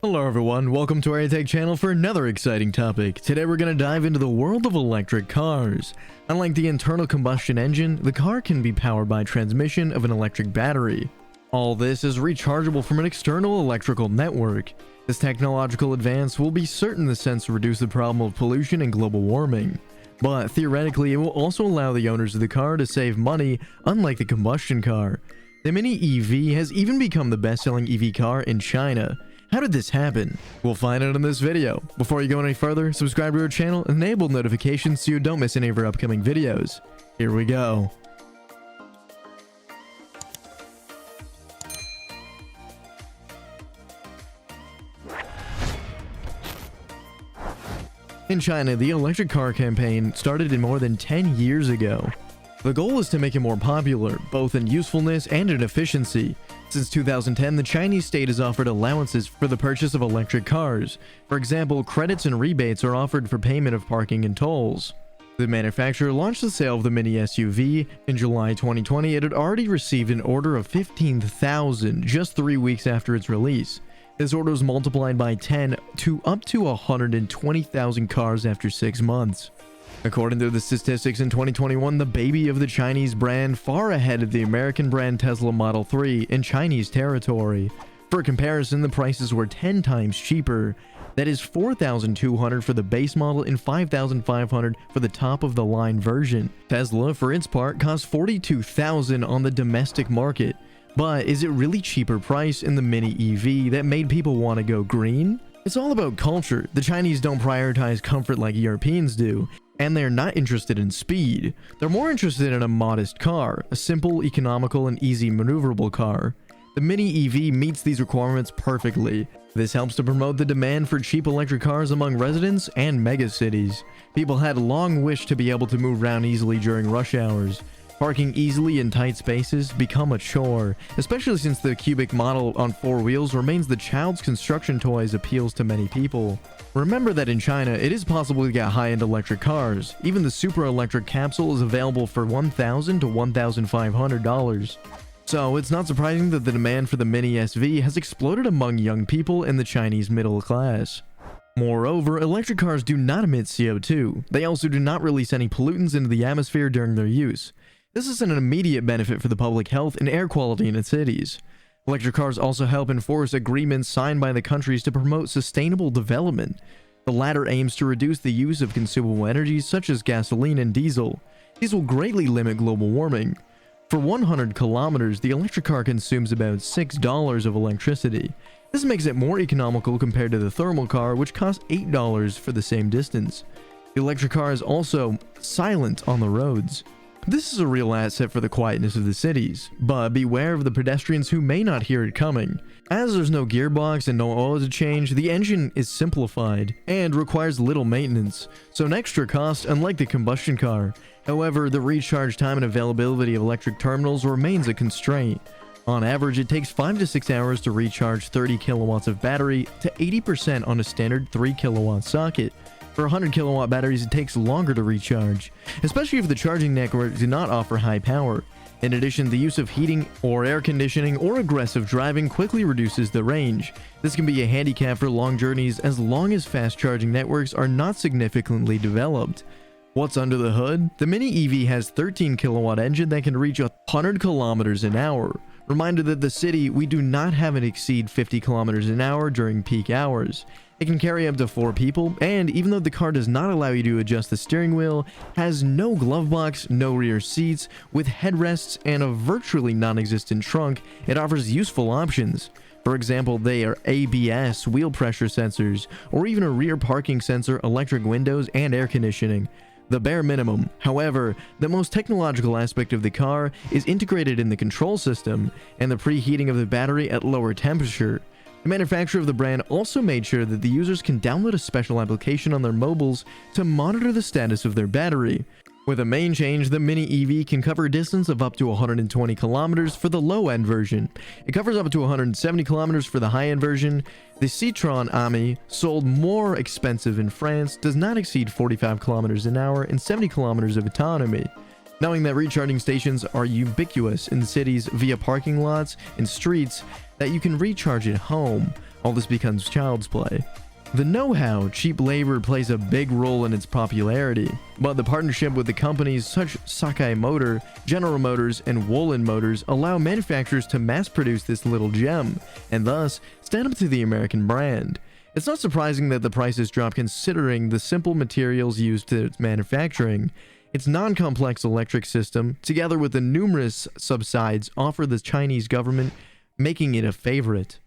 Hello everyone, welcome to our aTech channel for another exciting topic. Today we're going to dive into the world of electric cars. Unlike the internal combustion engine, the car can be powered by transmission of an electric battery. All this is rechargeable from an external electrical network. This technological advance will be certain in the sense to reduce the problem of pollution and global warming. But theoretically, it will also allow the owners of the car to save money, unlike the combustion car. The Mini EV has even become the best-selling EV car in China. How did this happen? We'll find out in this video. Before you go any further, subscribe to our channel and enable notifications so you don't miss any of our upcoming videos. Here we go. In China, the electric car campaign started in more than 10 years ago. The goal is to make it more popular, both in usefulness and in efficiency. Since 2010, the Chinese state has offered allowances for the purchase of electric cars. For example, credits and rebates are offered for payment of parking and tolls. The manufacturer launched the sale of the Mini SUV. In July 2020, it had already received an order of 15,000 just 3 weeks after its release. This order was multiplied by 10 to up to 120,000 cars after 6 months. According to the statistics in 2021, the baby of the Chinese brand far ahead of the American brand Tesla Model 3 in Chinese territory. For comparison, the prices were 10 times cheaper. That is $4,200 for the base model and $5,500 for the top-of-the-line version. Tesla, for its part, cost $42,000 on the domestic market. But is it really cheaper price in the Mini EV that made people want to go green? It's all about culture. The Chinese don't prioritize comfort like Europeans do. And they're not interested in speed. They're more interested in a modest car, a simple, economical, and easy maneuverable car. The Mini EV meets these requirements perfectly. This helps to promote the demand for cheap electric cars among residents and megacities. People had long wished to be able to move around easily during rush hours. Parking easily in tight spaces become a chore, especially since the cubic model on 4 wheels remains the child's construction toys appeals to many people. Remember that in China, it is possible to get high-end electric cars. Even the super electric capsule is available for $1,000 to $1,500. So it's not surprising that the demand for the Mini SV has exploded among young people in the Chinese middle class. Moreover, electric cars do not emit CO2. They also do not release any pollutants into the atmosphere during their use. This is an immediate benefit for the public health and air quality in its cities. Electric cars also help enforce agreements signed by the countries to promote sustainable development. The latter aims to reduce the use of consumable energies such as gasoline and diesel. These will greatly limit global warming. For 100 kilometers, the electric car consumes about $6 of electricity. This makes it more economical compared to the thermal car, which costs $8 for the same distance. The electric car is also silent on the roads. This is a real asset for the quietness of the cities, but beware of the pedestrians who may not hear it coming. As there's no gearbox and no oil to change, the engine is simplified and requires little maintenance, so an extra cost unlike the combustion car. However, the recharge time and availability of electric terminals remains a constraint. On average, it takes 5 to 6 hours to recharge 30 kilowatts of battery to 80% on a standard 3 kilowatt socket. For 100 kilowatt batteries, it takes longer to recharge, especially if the charging network do not offer high power. In addition, the use of heating or air conditioning or aggressive driving quickly reduces the range. This can be a handicap for long journeys as long as fast charging networks are not significantly developed. What's under the hood? The Mini EV has 13 kilowatt engine that can reach 100 kilometers an hour. Reminder that the city, we do not have it exceed 50 kilometers an hour during peak hours. It can carry up to 4 people, and even though the car does not allow you to adjust the steering wheel, has no glove box, no rear seats, with headrests and a virtually non-existent trunk, it offers useful options. For example, they are ABS, wheel pressure sensors, or even a rear parking sensor, electric windows, and air conditioning. The bare minimum. However, the most technological aspect of the car is integrated in the control system and the preheating of the battery at lower temperature. The manufacturer of the brand also made sure that the users can download a special application on their mobiles to monitor the status of their battery. With a main change, the Mini EV can cover a distance of up to 120 kilometers for the low-end version. It covers up to 170 kilometers for the high-end version. The Citroën Ami, sold more expensive in France, does not exceed 45 kilometers an hour and 70 kilometers of autonomy. Knowing that recharging stations are ubiquitous in cities via parking lots and streets, that you can recharge at home. all this becomes child's play. The know-how, cheap labor plays a big role in its popularity, but the partnership with the companies such Sakai Motor, General Motors, and Wolin Motors allow manufacturers to mass-produce this little gem, and thus stand up to the American brand. It's not surprising that the prices drop considering the simple materials used to its manufacturing. Its non-complex electric system, together with the numerous subsides offered the Chinese government, making it a favorite.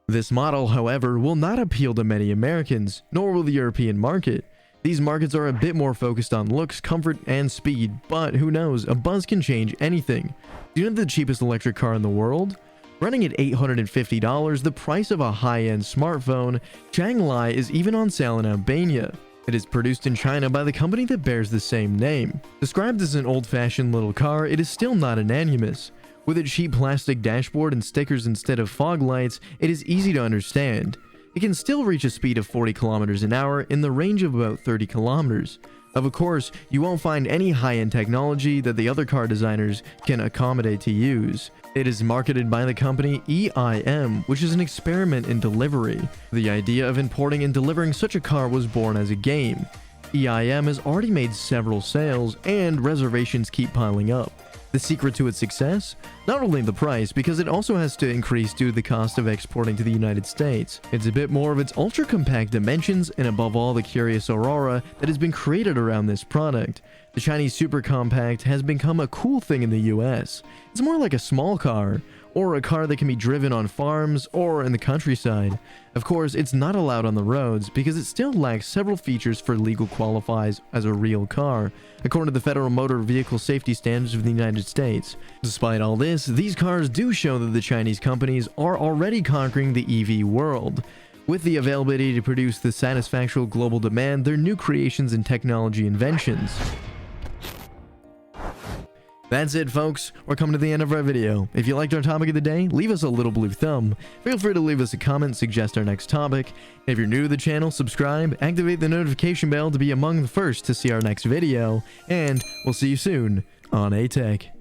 This model, however, will not appeal to many Americans, nor will the European market. These markets are a bit more focused on looks, comfort, and speed, but who knows, a buzz can change anything. Do you know the cheapest electric car in the world? Running at $850, the price of a high-end smartphone, Changlai is even on sale in Albania. It is produced in China by the company that bears the same name. Described as an old-fashioned little car, it is still not unanimous. With a cheap plastic dashboard and stickers instead of fog lights, it is easy to understand. It can still reach a speed of 40 kilometers an hour in the range of about 30 kilometers. Of course, you won't find any high-end technology that the other car designers can accommodate to use. It is marketed by the company EIM, which is an experiment in delivery. The idea of importing and delivering such a car was born as a game. EIM has already made several sales, and reservations keep piling up. The secret to its success? Not only the price, because it also has to increase due to the cost of exporting to the United States. It's a bit more of its ultra-compact dimensions and above all the curious aurora that has been created around this product. The Chinese super compact has become a cool thing in the US. It's more like a small car, or a car that can be driven on farms or in the countryside. Of course, it's not allowed on the roads because it still lacks several features for legal qualifies as a real car, according to the Federal Motor Vehicle Safety Standards of the United States. Despite all this, these cars do show that the Chinese companies are already conquering the EV world. With the availability to produce the satisfactory global demand, their new creations and technology inventions. That's it, folks. We're coming to the end of our video. If you liked our topic of the day, leave us a little blue thumb. Feel free to leave us a comment, suggest our next topic. If you're new to the channel, subscribe, activate the notification bell to be among the first to see our next video, and we'll see you soon on aTech.